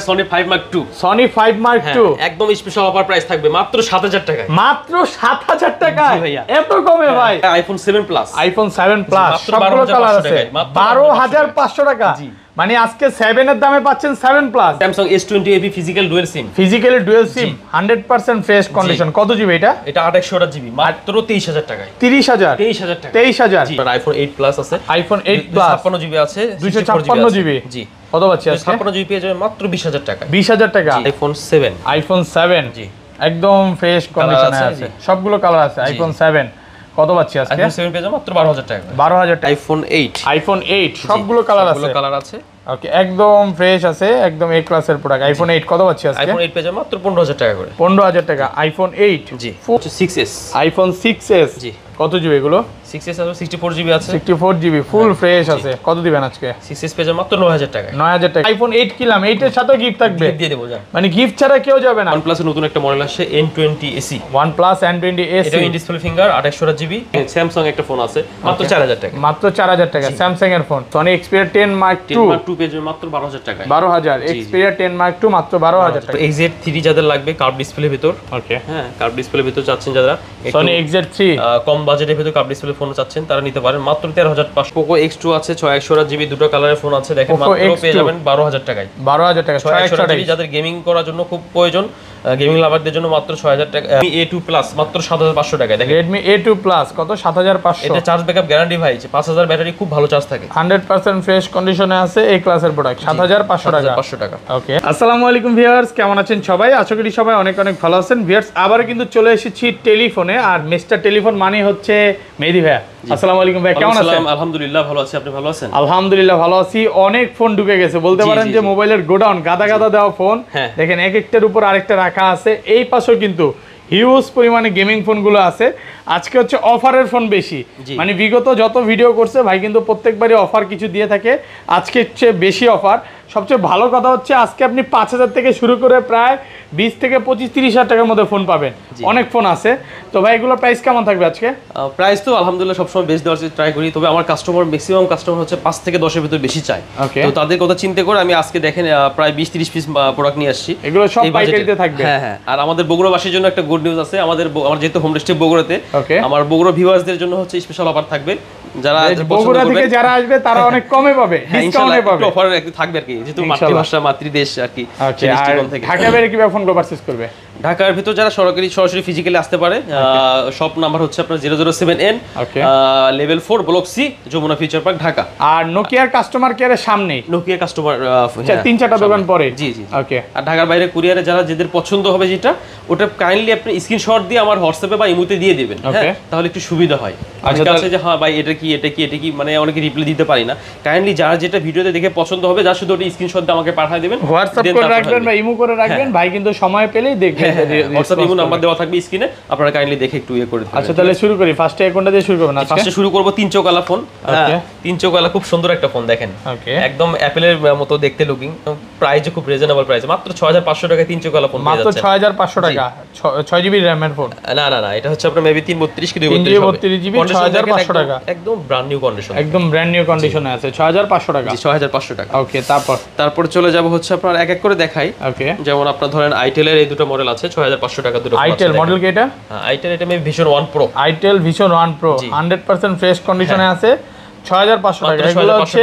Sony 5 Mark II Sony 5 Mark II একদম special offer price থাকবে মাত্র 7000 টাকায়। মাত্র 7000 টাকায় এত কমে ভাই? iPhone 7 Plus iPhone 7 Plus সবগুলো কালার আছে 12500 টাকা। মানে আজকে 7 এর দামে পাচ্ছেন 7 Plus। Samsung S20 physical dual sim, physically dual sim 100% fresh condition. কত জিবি এটা? এটা 2800 জিবি মাত্র 23000 টাকায়। 30000 টাকা। 23000 জি। iPhone 8 Plus আছে, iPhone 8 Plus 56 জিবি আছে, 256 জিবি। জি। কত পাচ্ছি আজকে? 56 জিবি পেয়ে যাবেন মাত্র 20000 টাকা। 20000 টাকা। iPhone 7 জি একদম ফ্রেশ কন্ডিশনে আছে, সবগুলো কালার আছে। iPhone 7 কত পাচ্ছি আজকে? iPhone 7 পেয়ে যাবেন মাত্র 12000 টাকা। 12000 টাকা। iPhone 8 সবগুলো কালার আছে, কালার আছে। ওকে একদম ফ্রেশ আছে, একদম এ ক্লাসের প্রোডাক্ট। iPhone 8 কত পাচ্ছি আজকে? iPhone 8 পেয়ে যাবেন মাত্র 15000 টাকা করে। 15000 টাকা iPhone 8। জি 6s iPhone 6s জি। কত জিবি এগুলো? 6s আছে 64 জিবি আছে। 64 জিবি ফুল ফ্রেশ আছে। কত দিবেন আজকে? 6s পেয়ে যাবেন মাত্র 9000 টাকা। 9000 টাকা। iPhone 8 কিলাম, 8 এর সাথে গিফট থাকবে, দিয়ে দেব জান। মানে গিফট ছাড়া কেউ যাবে না। OnePlus এর নতুন একটা মডেল আসছে N20 AC। OnePlus N20 AC এটা in display finger 2800 GB. Samsung একটা ফোন আছে মাত্র 4000 টাকা। মাত্র 4000 টাকা স্যামসাং এর phone. Sony Xperia 10 Mark II 10 Mark II পেয়ে যাবেন মাত্র 12000 টাকা। 12000 Xperia 10 Mark II মাত্র 12000 টাকা। XZ3 যাদের লাগবে কার্ভ ডিসপ্লে ভিতর, ওকে হ্যাঁ কার্ভ ডিসপ্লে ভিতর চাচ্ছেন যারা, Sony XZ3 কম বাজেটের ভিতর কার্ভ ডিসপ্লে ফোন চাচ্ছেন তারা নিতে পারেন মাত্র 13500। Poco X2 আছে 6100 জিবি, দুটো কালারের ফোন আছে দেখেন, মাত্র পেয়ে যাবেন 12000 টাকায়। 12000 টাকা 6100 জিবি যাদের গেমিং করার জন্য খুব প্রয়োজন, গেমিং লাভারদের জন্য মাত্র 6000 টাকা। Redmi A2 Plus মাত্র 7500 টাকায় দেখেন। Redmi A2 Plus কত? 7500। এটা চার্জ ব্যাকআপ গ্যারান্টি ভাই, 5000 ব্যাটারি, খুব ভালো চার্জ থাকে, 100% ফ্রেশ কন্ডিশনে আছে এই ক্লাসের প্রোডাক্ট। 7500 টাকা। 7500 টাকা। ওকে আসসালামু আলাইকুম ভিউয়ার্স, কেমন আছেন সবাই? আশা করি সবাই অনেক অনেক ভালো আছেন। ভিউয়ার্স আবার কিন্তু চলে এসেছি টেলিফোনে, আর মিস্টার টেলিফোন মানে হচ্ছে মেহেদী ভাই। আসসালামু আলাইকুম ভাই, কেমন আছেন? আলহামদুলিল্লাহ ভালো আছি, আপনি ভালো আছেন? আলহামদুলিল্লাহ ভালো আছি। অনেক ফোন ঢুকে গেছে, বলতে পারেন যে মোবাইলের গোডাউন, গাদা গাদা দেওয়া ফোন। দেখেন এক একটার উপর আরেকটা রাখা আছে। এই পাশেও কিন্তু হিউজ পরিমাণে গেমিং ফোনগুলো আছে। আজকে হচ্ছে অফারের ফোন বেশি, মানে বিগত যত ভিডিও করছে ভাই কিন্তু প্রত্যেকবারই অফার কিছু দিয়ে থাকে। আজকে হচ্ছে বেশি অফার। সবচেয়ে ভালো কথা হচ্ছে আজকে আপনি 5000 থেকে শুরু করে প্রায় 20 থেকে 25-30 টাকার মধ্যে ফোন পাবেন। অনেক ফোন আছে। তো ভাই এগুলো প্রাইস কেমন থাকবে আজকে? প্রাইস তো আলহামদুলিল্লাহ সবসময় বেশ দেওয়ার ট্রাই করি, তবে আমার কাস্টমার ম্যাক্সিমাম কাস্টমার হচ্ছে 5 থেকে 10 এর ভিতর বেশি চায়। তো তাদের কথা চিন্তা করে আমি আজকে দেখেন প্রায় 20-30 পিস প্রোডাক্ট নিয়ে আসছি। এগুলো সব পাইকারিতে থাকবে। হ্যাঁ হ্যাঁ। আর আমাদের বগুড়াবাসীর জন্য একটা গুড নিউজ আছে। আমার যেহেতু হোম ডিস্ট্রিক্ট বগুড়াতে, আমার বগুড়া ভিউয়ার্সদের জন্য হচ্ছে স্পেশাল অফার থাকবে। যারা বগুড়া থেকে যারা আসবে তারা অনেক কমে পাবে, ডিসকাউন্টে পাবে, অফার একটু থাকবে আর কি, যেহেতু মাতৃভাষা মাতৃদেশ আর কি। ঢাকা বাইরে কিভাবে ফোনগুলো পারচেজ করবে? ঢাকার ভিতর যারা সরাসরি ফিজিক্যালি আসতে পারে, শপ নাম্বার হচ্ছে আপনার 007N level 4 block C, Jamuna future park, Dhaka. আর নোকিয়ার কাস্টমার কেয়ারের সামনে, নোকিয়া কাস্টমার 3-4টা দোকান পরে। জি জি ওকে। আর ঢাকার বাইরে কুরিয়ারে যারা যাদের পছন্দ হবে যেটা, ওটা কাইন্ডলি আপনি স্ক্রিনশট দিয়ে আমার হোয়াটসঅ্যাপে বা ইমোতে দিয়ে দিবেন, হ্যাঁ তাহলে একটু সুবিধা হয়। আচ্ছা আছে যে হ্যাঁ ভাই এটা কি এটা কি এটা কি, মানে অনেকে রিপ্লাই দিতে পারি না। কাইন্ডলি যারা যেটা ভিডিওতে দেখে পছন্দ হবে, যা শুধু ওটা স্ক্রিনশট দিয়ে আমাকে পাঠিয়ে দিবেন, হোয়াটসঅ্যাপ করে রাখবেন বা ইমো করে রাখবেন। ভাই কিন্তু সময় পেলেই দেখবেন, হোয়াটসঅ্যাপ ইমো নাম্বার দেওয়া থাকবে স্ক্রিনে, আপনারা কাইন্ডলি দেখে একটু ইয়ে করে দিবেন। আচ্ছা তাহলে শুরু করি। ফার্স্টে কোনটা দিয়ে শুরু করব? না ফার্স্টে শুরু করব 3 চৌকালা ফোন। হ্যাঁ 3 চৌকালা খুব সুন্দর একটা ফোন দেখেন, একদম অ্যাপেলের মতো দেখতে লুকিং, প্রাইসও খুব রিজনেবল প্রাইসে, মাত্র 6500 টাকায় 3 চৌকালা ফোন পেয়ে যাচ্ছেন। মাত্র 6500 টাকা, 6 জিবি RAM-এর ফোন। না না না, এটা হচ্ছে আপনার মেবি 332 কি 232 জিবি, 6500 টাকা, একদম ব্র্যান্ড নিউ কন্ডিশন, একদম ব্র্যান্ড নিউ কন্ডিশনে আছে। 6500 টাকা। জি 6500 টাকা। ওকে তারপর চলে যাব হচ্ছে আপনার এক এক করে দেখাই। ওকে যেমন আপনার ধরেন আইটেলের এই দুটো মডেল আছে 6500 টাকা দুটো। আইটেল মডেল কি এটা? হ্যাঁ আইটেল, এটা maybe vision 1 pro. Itel vision 1 pro 100% fresh কন্ডিশনে আছে, 6500 টাকা। এগুলো হচ্ছে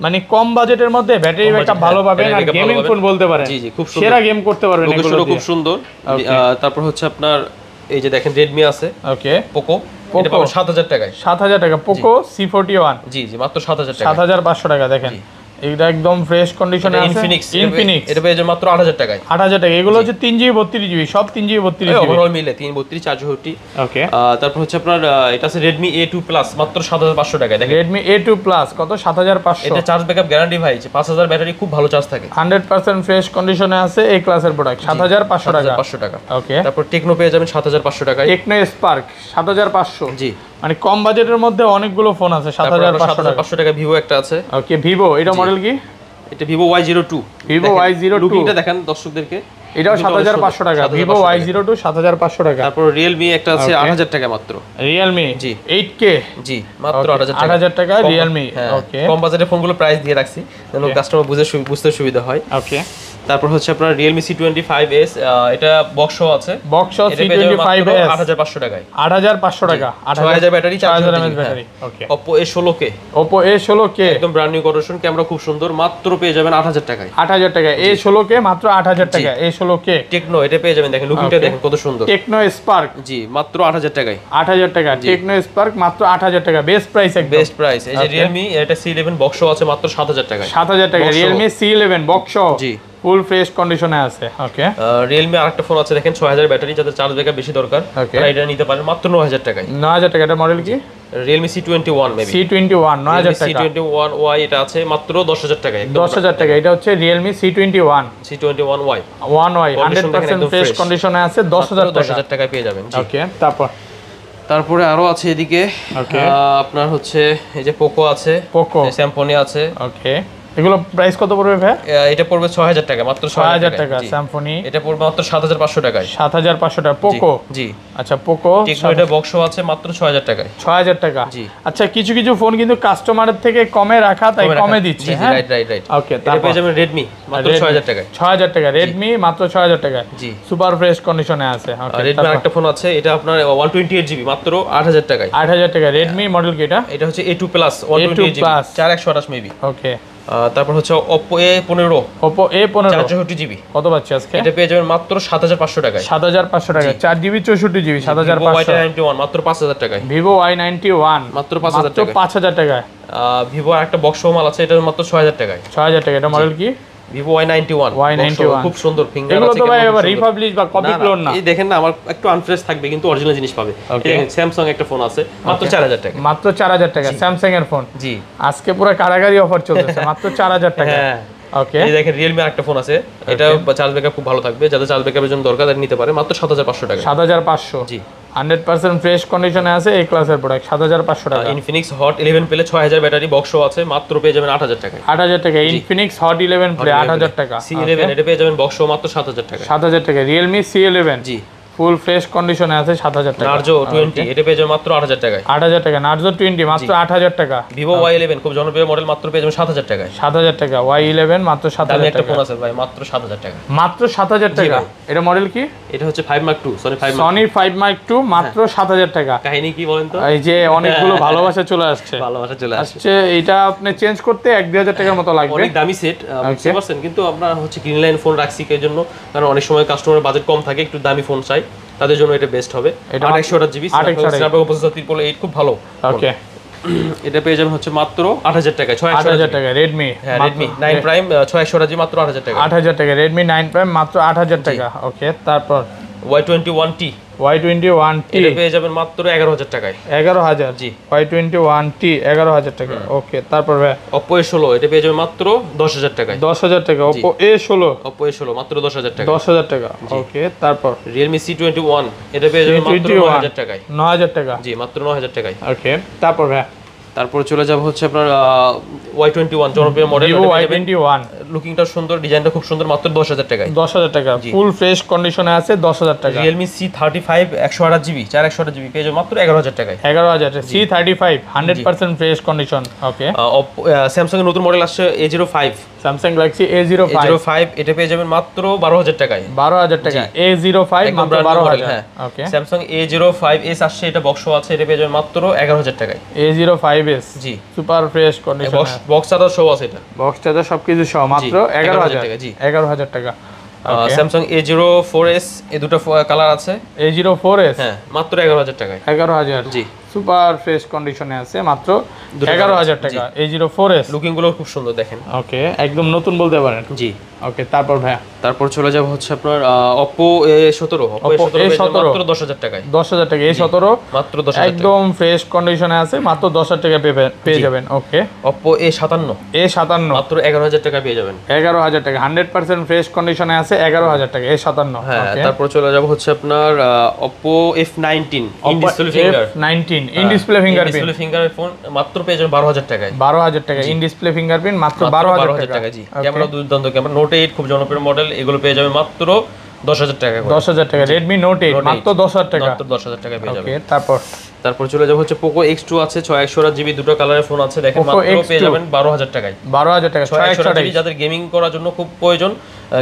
মানে কম বাজেটের মধ্যে ব্যাটারি ব্যাকআপ ভালো পাবেন, আর গেমিং ফোন বলতে পারেন। জি জি খুব সুন্দর, সেরা গেম করতে পারবেন এগুলো, খুব সুন্দর। তারপর হচ্ছে আপনার এই যে দেখেন Redmi আছে। ওকে পোকো, এটা পাবেন 7000 টাকায়। 7000 টাকা পোকো C41। জি জি মাত্র 7000 টাকা, 7500 টাকা। দেখেন এটা একদম ফ্রেশ কন্ডিশনে আছে। ইনফিনিক্স এটা পেয়ে যাবেন মাত্র 8000 টাকায়। 8000 টাকা। এগুলো হচ্ছে 3GB 32GB, সব 3GB 32GB ওভারঅল মিলে 332 464। ওকে তারপর হচ্ছে আপনার এটা আছে Redmi A2 Plus মাত্র 7500 টাকায়। দেখেন Redmi A2 Plus কত? 7500। এটা চার্জ ব্যাকআপ গ্যারান্টি ভাই, 5000 ব্যাটারি, খুব ভালো চার্জ থাকে, 100% ফ্রেশ কন্ডিশনে আছে এই ক্লাসের প্রোডাক্ট। 7500 টাকা। 7500 টাকা। ওকে তারপর টেকনো পেয়ে যাবেন 7500 টাকায়। Tecno Spark 7500। জি মানে কম বাজেটের মধ্যে অনেকগুলো ফোন আছে 7500 টাকা। ভিভো একটা আছে। ওকে ভিভো, এটা মডেল কি? এটা Vivo Y02। Vivo Y02 লুকিংটা দেখেন দর্শকদেরকে, এটাও 7500 টাকা। Vivo Y02 7500 টাকা। তারপর Realme একটা আছে 8000 টাকা মাত্র। Realme জি 8K জি মাত্র 8000 টাকা Realme। ওকে কম বাজেটের ফোনগুলো প্রাইস দিয়ে রাখছি যেন কাস্টমার বুঝতে সুবিধা হয়। ওকে তারপর হচ্ছে আপনার Realme C25s, এটা বক্স আছে, বক্স C25s 8500 টাকায়, 8500 টাকা, 6000 ব্যাটারি, 4000 mAh ব্যাটারি। ওকে, Oppo A16K, Oppo A16K একদম ব্র্যান্ড নিউ কন্ডিশন, ক্যামেরা খুব সুন্দর, মাত্র পেয়ে যাবেন 8000 টাকায়। 8000 টাকা A16K, মাত্র 8000 টাকা A16K। টেকনো, এটা পেয়ে যাবেন, দেখেন লুকিংটা দেখেন কত সুন্দর, টেকনো স্পার্ক, জি মাত্র 8000 টাকায়। 8000 টাকা টেকনো স্পার্ক, মাত্র 8000 টাকা, বেস্ট প্রাইস, একদম বেস্ট প্রাইস। এই যে Realme, এটা C11 বক্স আছে মাত্র 7000 টাকায়। 7000 টাকা Realme C11 বক্স, জি ফুল ফ্রেশ কন্ডিশনে আছে। ওকে, Realme আরেকটা ফোন আছে দেখেন 6000 ব্যাটারি, যাদের চার্জ ব্যাকআপ বেশি দরকার তারা এটা নিতে পারেন মাত্র 9000 টাকায়। 9000 টাকা। এটা মডেল কি? Realme C21 মেবি, C21 9000 টাকা। C21y এটা আছে মাত্র 10000 টাকায়, 10000 টাকা। এটা হচ্ছে Realme C21 C21y 1y 100% fresh কন্ডিশনে আছে, 10000 টাকা। 10000 টাকায় পেয়ে যাবেন। ওকে, তারপরে আরো আছে এদিকে আপনার হচ্ছে এই যে পোকো আছে, পোকো, স্যামসনি আছে। ওকে, এগুলো প্রাইস কত পড়বে ভাই? এটা পড়বে 6000 টাকা, মাত্র 6000 টাকা। স্যামসনি এটা পড়বে মাত্র 7500 টাকায়। 7500 টাকা পোকো, জি আচ্ছা পোকো। টেকনো, এটা বক্সও আছে মাত্র 6000 টাকায়। 6000 টাকা, জি। আচ্ছা, কিছু কিছু ফোন কিন্তু কাস্টমারের থেকে কমে রাখা, তাই কমে দিচ্ছে। হ্যাঁ, রাইট। ওকে, তারপর পেয়ে যাবেন Redmi মাত্র 6000 টাকায়। 6000 টাকা Redmi মাত্র 6000 টাকা, জি সুপার ফ্রেশ কন্ডিশনে আছে। ওকে, Redmi আরেকটা ফোন আছে, এটা আপনার 128GB মাত্র 8000 টাকায়। 8000 টাকা Redmi মডেল কি এটা? এটা হচ্ছে A2 Plus 128GB 4128 মেবি। ওকে, তারপর হচ্ছে Oppo A15, Oppo A15 464GB কত পাচ্ছি আজকে? এটা পেয়ে যাবেন মাত্র 7500 টাকায়। 7500 টাকা 4GB 64GB 7500। Y91 মাত্র 5000 টাকায়। Vivo Y91 মাত্র 5000 টাকা। 5000 টাকা। Vivo একটা বক্স মাল আছে, এটা মাত্র 6000 টাকায়। 6000 টাকা। এটা মডেল কি? Vivo Y91 খুব সুন্দর ফিঙ্গার আছে। এগুলো তো ভাই আবার রিপাবলিশ বা কপি ক্লোন না। এই দেখেন না, আমার একটু আনফ্রেশ থাকবে কিন্তু অরিজিনাল জিনিস পাবে। দেখেন Samsung একটা ফোন আছে মাত্র 4000 টাকা, মাত্র 4000 টাকা Samsung এর ফোন। জি আজকে পুরো কারাগারি অফার চলতেছে, মাত্র 4000 টাকা। হ্যাঁ, ওকে, এই দেখেন Realme আরেকটা ফোন আছে, এটা চার্জ ব্যাকআপ খুব ভালো থাকবে, যাদের চার্জ ব্যাকআপের জন্য দরকার তারা নিতে পারে মাত্র 7500 টাকা। 7500, জি 100% ফ্রেশ কন্ডিশনে আছে, এই ক্লাসের প্রোডাক্ট। 7500 টাকা। Infinix Hot 11 পেলে 6000 ব্যাটারি বক্সও আছে, মাত্র পেয়ে যাবেন 8000 টাকায়। 8000 টাকা Infinix Hot 11 প্লে 8000 টাকা। C11 এটা পেয়ে যাবেন বক্সও মাত্র 7000 টাকা। 7000 টাকা Realme C11 জি ফুল ফ্রেশ কন্ডিশনে আছে, 7000 টাকা। Narzo 20 এটা পেয়ে যাবেন মাত্র 8000 টাকায়। 8000 টাকা Narzo 20 মাত্র 8000 টাকা। Vivo Y11 খুব জনপ্রিয় মডেল, মাত্র পেয়ে যাবেন 7000 টাকায়। 7000 টাকা Y11 মাত্র 7000 একটা টাকা। ফোন আছে ভাই মাত্র 7000 টাকা। মাত্র 7000 টাকা। এটা মডেল কি? এটা হচ্ছে 5 Mark II, Sony 5 Mark II মাত্র 7000 টাকা। কাহিনী কি বলেন তো? এই যে অনেকগুলো ভালোবাসা চলে আসছে। ভালোবাসা চলে আসছে। এটা আপনি চেঞ্জ করতে 1-2000 টাকার মতো লাগবে। অনেক দামি সেট, বুঝতে পারছেন, কিন্তু আমরা হচ্ছে গ্রিন লাইন ফোন রাখছি এর জন্য, কারণ অনেক সময় কাস্টমারের বাজেট কম থাকে, একটু দামি ফোন চাই, তাদের জন্য এটা বেস্ট হবে। 28GB Snapdragon প্রসেসর 888 খুব ভালো। ওকে, এটা পেয়ে যাবেন হচ্ছে মাত্র 8000 টাকায়। 8000 টাকা Redmi, হ্যাঁ Redmi 9 Prime 668GB মাত্র 8000 টাকা। 8000 টাকা Redmi 9 Prime মাত্র 8000 টাকা। ওকে, তারপর Y21T Y21T এটা পেয়ে যাবেন মাত্র 11000 টাকায়। 11000 জি Y21T 11000 টাকা। ওকে, তারপর Oppo A16 এটা পেয়ে যাবেন মাত্র 10000 টাকায়। 10000 টাকা Oppo A16 মাত্র 10000 টাকা। 10000 টাকা। ওকে, তারপর Realme C21 এটা পেয়ে যাবেন মাত্র 9000 টাকায়। 9000 টাকা। জি মাত্র 9000 টাকায়। ওকে, তারপর তারপর চলে যাব হচ্ছে আপনার Y21 জনপ্রিয় মডেল, Vivo Y21 লুকিংটা সুন্দর, ডিজাইনটা খুব সুন্দর, মাত্র 10000 টাকায়। 10000 টাকা ফুল ফ্রেশ কন্ডিশনে আছে, 10000 টাকা। Realme C35 128GB 4128GB পেয়ে যাবেন মাত্র 11000 টাকায়। 11000 C35 100% ফ্রেশ কন্ডিশন। ওকে, Samsung এর নতুন মডেল আসছে A05, Samsung Galaxy A05 এটা পেয়ে যাবেন মাত্র 12000 টাকায়। 12000 টাকা A05 মাত্র 12000। হ্যাঁ ওকে, Samsung A05s আসছে, এটা বক্সও আছে, এটা পেয়ে যাবেন মাত্র 11000 টাকায়। A05s জি super fresh condition, box charger সহ আছে, এটা বক্স চার্জার সবকিছু সহ মাত্র 11000 টাকা। জি 11000 টাকা। Samsung A04s এই দুটো কালার আছে। A04s হ্যাঁ মাত্র 11000 টাকায়। 11000 জি সুপার ফ্রেশ কন্ডিশনে আছে, মাত্র 11000 টাকা। A04s লুকিং গুলো খুব সুন্দর দেখেন। ওকে, একদম নতুন বলতে পারেন। জি ওকে, তারপর তারপর চলে যাব হচ্ছে আপনার Oppo A17 মাত্র 10000 টাকায়। 10000 টাকা A17 মাত্র 10000 একদম ফ্রেশ কন্ডিশনে আছে, মাত্র 10000 টাকা পেয়ে যাবেন। ওকে, Oppo A57 মাত্র 11000 টাকা পেয়ে যাবেন। 11000 টাকা 100% ফ্রেশ কন্ডিশনে আছে, 11000 টাকা A57। হ্যাঁ, তারপর চলে যাব হচ্ছে আপনার Oppo F19 in display finger. F19 in display fingerprint, display finger phone মাত্র পেয়ে যাবেন 12000 টাকায়। 12000 টাকা ইন ডিসপ্লে ফিঙ্গারপ্রিন্ট মাত্র 12000 টাকা। জি ক্যামেরা দুর্দান্ত ক্যামেরা, Note 8 খুব জনপ্রিয় মডেল, এগুলো পেয়ে যাবেন মাত্র 10000 টাকা। 10000 টাকা Redmi Note 8 মাত্র 10000 টাকা। মাত্র 10000 টাকা পেয়ে যাবেন। ওকে, তারপর তারপর চলে যাবো হচ্ছে Poco X2 আছে 6128GB, দুটো কালারের ফোন আছে। দেখেন মাত্র পেয়ে যাবেন 12000 টাকায়। 12000 টাকা 6128GB, যাদের গেমিং করার জন্য খুব প্রয়োজন,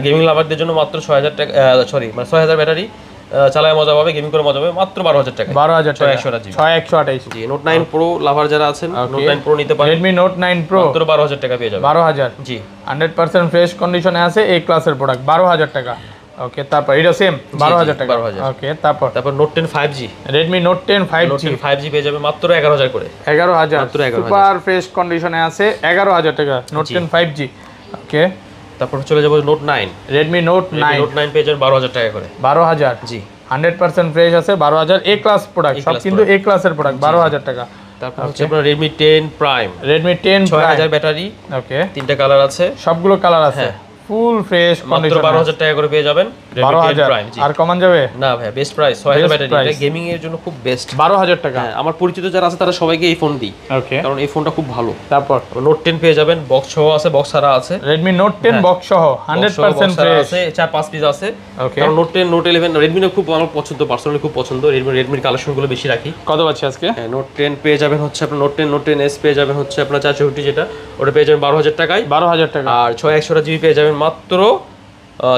গেমিং লাভারদের জন্য মাত্র 6000 টাকা, মানে 6000 ব্যাটারি, চালায় মজা পাবে, গেমিং করে মজা পাবে, মাত্র 12000 টাকা। 12000 টাকা 6128 জি। Note 9 Pro লাভার যারা আছেন, Note 9 Pro নিতে পারেন। Redmi Note 9 Pro মাত্র 12000 টাকা পেয়ে যাবেন। 12000 জি। 100% ফ্রেশ কন্ডিশনে আছে, এই ক্লাসের প্রোডাক্ট 12000 টাকা। ওকে, তারপর এটা সেম 12000 টাকা। 12000। ওকে, তারপর Note 10 5G, Redmi Note 10 5G, Note 10 5G পেয়ে যাবে মাত্র 11000 করে। 11000 মাত্র 11000। সুপার ফ্রেশ কন্ডিশনে আছে, 11000 টাকা Note 10 5G। ওকে, তারপর চলে যাবো Note 9, Redmi Note 9 Note 9 পেয়ে যাবেন 12000 টাকা করে। 12000 জি। 100% ফ্রেশ আছে, 12000 এ ক্লাস প্রোডাক্ট, সব কিন্তু এ ক্লাসের প্রোডাক্ট, 12000 টাকা। তারপর হচ্ছে আপনার Redmi 10 Prime, Redmi 10 6000 ব্যাটারি, ওকে, তিনটা কালার আছে, সবগুলো কালার আছে, ফুল ফ্রেশ মাত্র কন্ডিশন, 12000 টাকা করে পেয়ে যাবেন Redmi 10 Prime। জি। আর কমান যাবে না ভাই, বেস্ট প্রাইস, 6000 ব্যাটারি, এটা গেমিং এর জন্য খুব বেস্ট। 12000 টাকা। হ্যাঁ, আমার পরিচিত যারা আছে তারা সবাইকে এই ফোন দিই, ওকে, কারণ এই ফোনটা খুব ভালো। তারপর Note 10 পেয়ে যাবেন, বক্স সহ আছে, বক্স ছাড়া আছে। Redmi Note 10 বক্স সহ 100% ফ্রেশ আছে, 4-5 পিস আছে। ওকে, কারণ Note 10 Note 11 Redmi খুব আমার পছন্দ, পার্সোনালি খুব পছন্দ। Redmi কালেকশন গুলো বেশি রাখি। কত পাচ্ছি আজকে? হ্যাঁ, Note 10 পেয়ে যাবেন হচ্ছে আপনার Note 10s পেয়ে যাবেন হচ্ছে আপনার 464, যেটা ওটা পেয়ে যাবেন 12000 টাকায়। 12000 টাকা। আর 6128GB পেয়ে যাবেন মাত্র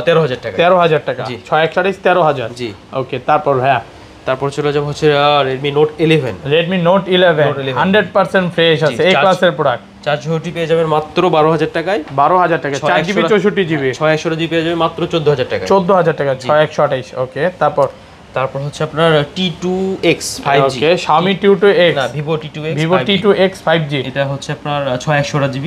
13000 টাকা। 13000 টাকা। 6128 13000। জি। ওকে, তারপর হ্যাঁ, তারপর চলে যাবো হচ্ছে Redmi Note 11, Redmi Note 11 100% fresh আছে, এই ক্লাসের প্রোডাক্ট। 464 পেয়ে যাবেন মাত্র 12000 টাকায়। 12000 টাকা। 4GB 64GB 6128GB পেয়ে যাবেন মাত্র 14000 টাকা। 14000 টাকা 6128। ওকে, তারপর হচ্ছে আপনার T2X 5G, ওকে, Xiaomi T2X, না Vivo T2X, Vivo T2X 5G, এটা হচ্ছে আপনার 6128GB।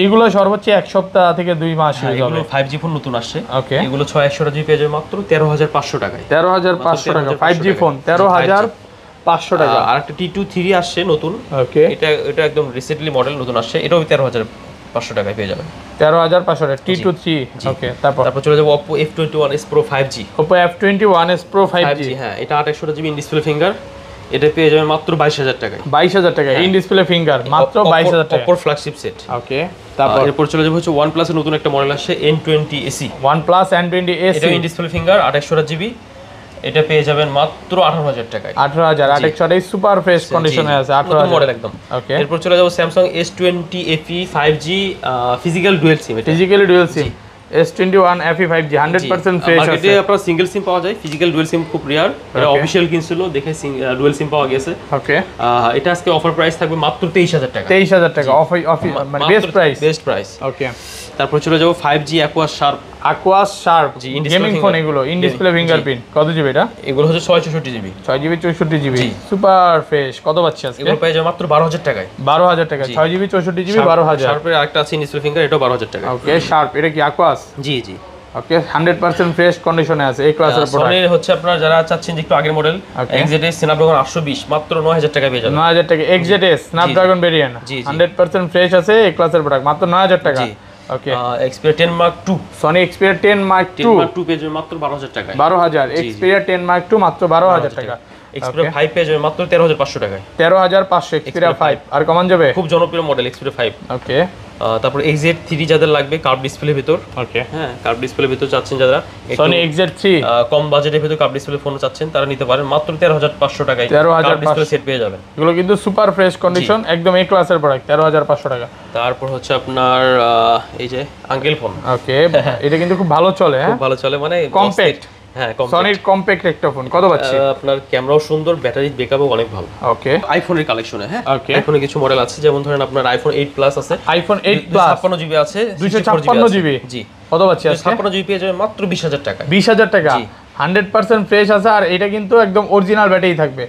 এগুলো সর্বোচ্চ এক সপ্তাহ থেকে 2 মাস ইউজ হবে। এগুলো 5G ফোন নতুন আসছে। ওকে, এগুলো 6128GB পেয়ে যাবেন মাত্র 13500 টাকায়। 13500 টাকা 5G ফোন 13500 টাকা। আর একটা T2 3 আসছে নতুন, ওকে, এটা একদম রিসেন্টলি মডেল নতুন আসছে, এটাও 13500 টাকায় পেয়ে যাবেন। 13500 টাকা T2 3। ওকে, তারপর চলে যাব Oppo F21s Pro 5G। Oppo F21s Pro 5G, হ্যাঁ, এটা 2800GB ইন ডিসপ্লে ফিঙ্গার, এটা পেয়ে যাবেন মাত্র 22000 টাকায়। 22000 টাকা ইন ডিসপ্লে ফিঙ্গার, মাত্র 22000 টাকা। Oppo flagship set. ওকে, তারপর এরপর চলে যাব হচ্ছে OnePlus এর নতুন একটা মডেল আসছে N20 AC। OnePlus N20 AC, এটা ইন ডিসপ্লে ফিঙ্গার 2800GB, এটা পেয়ে যাবেন মাত্র 18000 টাকায়। 18000 128 সুপার ফ্রেশ কন্ডিশনে আছে, 18000 মডেল একদম। ওকে, এরপর চলে যাব Samsung S20 FE 5G physical dual sim. Physically dual sim S21 FE 5G 100% fresh আছে। মার্কেটে আপনার সিঙ্গেল সিম পাওয়া যায়, ফিজিক্যাল ডুয়াল সিম খুব রেয়ার, এটা অফিশিয়াল কিনছিল দেখে ডুয়াল সিম পাওয়া গেছে। ওকে, এটা আজকে অফার প্রাইস থাকবে মাত্র 23000 টাকা। 23000 টাকা মানে বেস্ট প্রাইস। ওকে, তারপর চলে যাব 5G Aqua Sharp। Aquas Sharp gaming phone, এগুলো ইন ডিসপ্লে ফিঙ্গারপ্রিন্ট। কত জিবি এটা? এগুলো হচ্ছে 664GB। 6GB 64GB super fresh. কত পাচ্ছি আজকে? এগুলো পেয়ে যাবে মাত্র 12000 টাকায়। 12000 টাকা 6GB 64GB 12000। শার্পের আরেকটা আছে ইন ডিসপ্লে ফিঙ্গার, এটাও 12000 টাকা। ওকে, শার্প এটা কি Aquas? জি জি। ওকে, 100% ফ্রেশ কন্ডিশনে আছে, এই ক্লাসের প্রোডাক্ট। সনির হচ্ছে আপনারা যারা চাচ্ছেন যে একটু আগের মডেল XZS Snapdragon 820 মাত্র 9000 টাকায় পেয়ে যাবেন। 9000 টাকা XZS Snapdragon ভেরিয়েন্ট 100% ফ্রেশ আছে, এই ক্লাসের প্রোডাক্ট মাত্র 9000 টাকা। ওকে, Xperia 10 Mark II, Sony Xperia 10 Mark II পেয়ে যাবেন মাত্র 12000 টাকায়। 12000 Xperia 10 Mark II মাত্র 12000 টাকা। Xperia 5 পেয়ে যাবেন মাত্র 13500 টাকায়। 13500 Xperia 5। আর কমান যাবে? খুব জনপ্রিয় মডেল Xperia 5। ওকে, তারপর XZ3 যাদের লাগবে কার্ভ ডিসপ্লের ভিতর, ওকে, হ্যাঁ কার্ভ ডিসপ্লের ভিতর চাচ্ছেন যারা, Sony XZ3 কম বাজেটের ভিতর কার্ভ ডিসপ্লে ফোন চাচ্ছেন তারা নিতে পারেন মাত্র 13500 টাকায়। 13500 ডিসপ্লে সেট পেয়ে যাবেন। এগুলো কিন্তু সুপার ফ্রেশ কন্ডিশন, একদম এই ক্লাসের প্রোডাক্ট। 13500 টাকা। তারপর হচ্ছে আপনার এই যে আঙ্কেল ফোন। ওকে, এটা কিন্তু খুব ভালো চলে, হ্যাঁ খুব ভালো চলে, মানে কম্প্যাক্ট। হ্যাঁ, সনির কম্প্যাক্ট একটা ফোন। কত পাচ্ছি? আপনার ক্যামেরাও সুন্দর, ব্যাটারি ব্যাকআপও অনেক ভালো। ওকে, আইফোনের কালেকশনে, হ্যাঁ ওকে, আইফোনে কিছু মডেল আছে, যেমন ধরেন আপনার iPhone 8 Plus আছে, iPhone 8 Plus 56GB আছে, 256GB। জি। কত পাচ্ছি আজকে? 56GB পেয়ে যাবেন মাত্র 20000 টাকা। 20000 টাকা 100% ফ্রেশ আছে, আর এটা কিন্তু একদম অরিজিনাল ব্যাটারি থাকবে।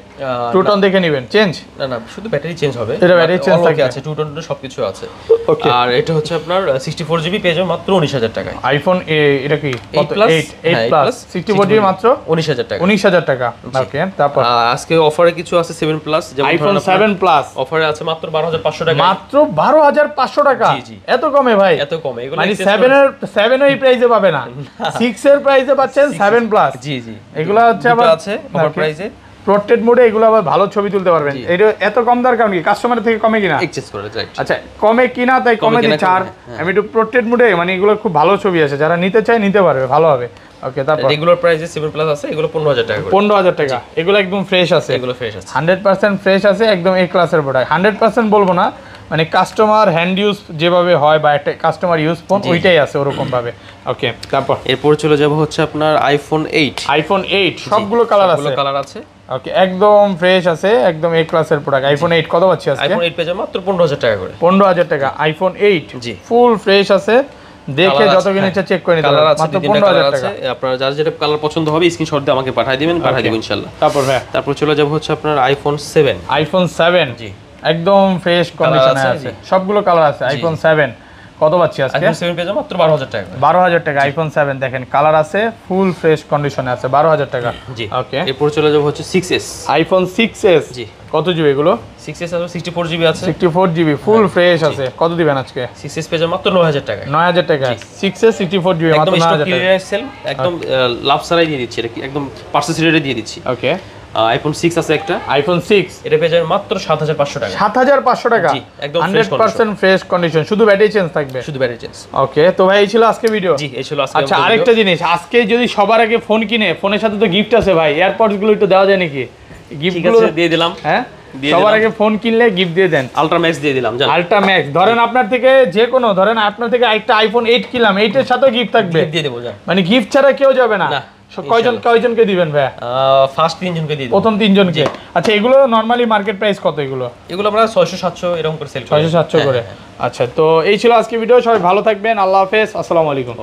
টু টোন দেখে নেবেন, চেঞ্জ না শুধু ব্যাটারি চেঞ্জ হবে, এটা ব্যাটারি চেঞ্জ থাকে আছে, টু টোন সবকিছু আছে। ওকে, আর এটা হচ্ছে আপনার 64GB পেয়ে যাবেন মাত্র 19000 টাকায়। আইফোন এটা কি 8 Plus 8 Plus 64GB মাত্র 19000 টাকা। 19000 টাকা। ওকে, তারপর আজকে অফারে কিছু আছে 7 Plus, যেমন আইফোন 7 Plus অফারে আছে মাত্র 12500 টাকা। মাত্র 12500 টাকা? জি। এত কমে ভাই? এত কমে? এগুলো মানে 7 এই প্রাইসে পাবে না, 6 এর প্রাইসে পাচ্ছেন 7 Plus। জি জি, এগুলো হচ্ছে আবার আছে অফার প্রাইসে, পোর্ট্রেট মোডে, এগুলো আবার ভালো ছবি তুলতে পারবেন। এটা এত কম দার কারণ কি? কাস্টমারের থেকে কমে কিনা? এক্সচেঞ্জ করে রাইট। আচ্ছা, কমে কিনা তাই কমে দিচ্ছে। আর আমি একটু পোর্ট্রেট মোডে, মানে এগুলো খুব ভালো ছবি আছে, যারা নিতে চায় নিতে পারবে, ভালো হবে। ওকে, তারপর রেগুলার প্রাইসে 7 প্লাস আছে, এগুলো 15000 টাকা করে। 15000 টাকা, এগুলো একদম ফ্রেশ আছে, এগুলো ফ্রেশ আছে, 100% ফ্রেশ আছে, একদম এ ক্লাসের প্রোডাক্ট। 100% বলবো না, মানে কাস্টমার হ্যান্ড ইউজ যেভাবে হয় বা একটা কাস্টমার ইউজ ফোন ওইটাই আছে ওরকম ভাবে। ওকে, তারপর এরপর চলে যাব হচ্ছে আপনার আইফোন 8। আইফোন 8 সবগুলো কালার আছে, কালার আছে। ওকে, একদম ফ্রেশ আছে, একদম এ ক্লাসের প্রোডাক্ট। আইফোন 8 কত পাচ্ছি আজকে? আইফোন 8 পেয়ে যাবেন মাত্র 15000 টাকা করে। 15000 টাকা আইফোন 8, জি, ফুল ফ্রেশ আছে, দেখে যত কিনেছে চেক করে নিতে পারবেন, মাত্র 15000 টাকা। আপনার যার যেটা কালার পছন্দ হবে স্ক্রিনশট দিয়ে আমাকে পাঠিয়ে দিবেন, পাঠিয়ে দেব ইনশাআল্লাহ। তারপর ভাই তারপর চলে যাব হচ্ছে আপনার আইফোন 7। আইফোন 7, জি, একদম ফ্রেশ কন্ডিশনে আছে, সবগুলো কালার আছে। আইফোন 7 কত পাচ্ছি আজকে? আইফোন 7 পেয়ে যাবেন মাত্র 12000 টাকা। 12000 টাকা আইফোন 7, দেখেন কালার আছে, ফুল ফ্রেশ কন্ডিশনে আছে, 12000 টাকা। জি, ওকে, এরপর চলে যাব হচ্ছে 6s। আইফোন 6s, জি, কত জিবি এগুলো? 6s আছে 64 জিবি আছে, 64 জিবি ফুল ফ্রেশ আছে। কত দিবেন আজকে? 6s পেয়ে যাবেন মাত্র 9000 টাকা। 9000 টাকা 6s 64 জিবি মাত্র 9000 টাকা। ক্লিয়ার সেল, একদম লাভ সারাই দিয়ে দিচ্ছি, এটা একদম পার্সেস রেটে দিয়ে দিচ্ছি। ওকে, আইফোন 6 আছে একটা, আইফোন 6 এটা পেয়ে যাবেন মাত্র 7500 টাকা। 7500 টাকা, জি, একদম 100% ফ্রেশ কন্ডিশন, শুধু ব্যাটারি চেঞ্জ থাকবে, শুধু ব্যাটারি চেঞ্জ। ওকে, তো ভাই এই ছিল আজকে ভিডিও। জি, এই ছিল আজকে। আচ্ছা, আরেকটা জিনিস, আজকে যদি সবার আগে ফোন কিনে, ফোনের সাথে তো গিফট আছে ভাই, এয়ারপডস গুলো একটু দেওয়া যায় নাকি? গিফট গুলো দিয়ে দিলাম। হ্যাঁ, সবার আগে ফোন কিনলে গিফট দিয়ে দেন। আলট্রা ম্যাক্স দিয়ে দিলাম, জান। আলট্রা ম্যাক্স, ধরেন আপনার থেকে যে কোনো, ধরেন আপনার থেকে একটা আইফোন 8 কিনলাম, 8 এর সাথেও গিফট থাকবে, দিয়ে দেবো, জান। মানে গিফট ছাড়া কেউ যাবে না। কয়জনকে দিবেন ভাই? ফার্স্ট 3 জনকে দিয়ে দেব। প্রথম 3 জনকে। আচ্ছা, এগুলো নরমালি মার্কেট প্রাইস কত এগুলো? এগুলো আমরা 600 700 এরকম করে সেল করি। 600 700 করে। আচ্ছা, তো এই ছিল আজকে ভিডিও, সবাই ভালো থাকবেন, আল্লাহ হাফেজ, আসসালামু আলাইকুম।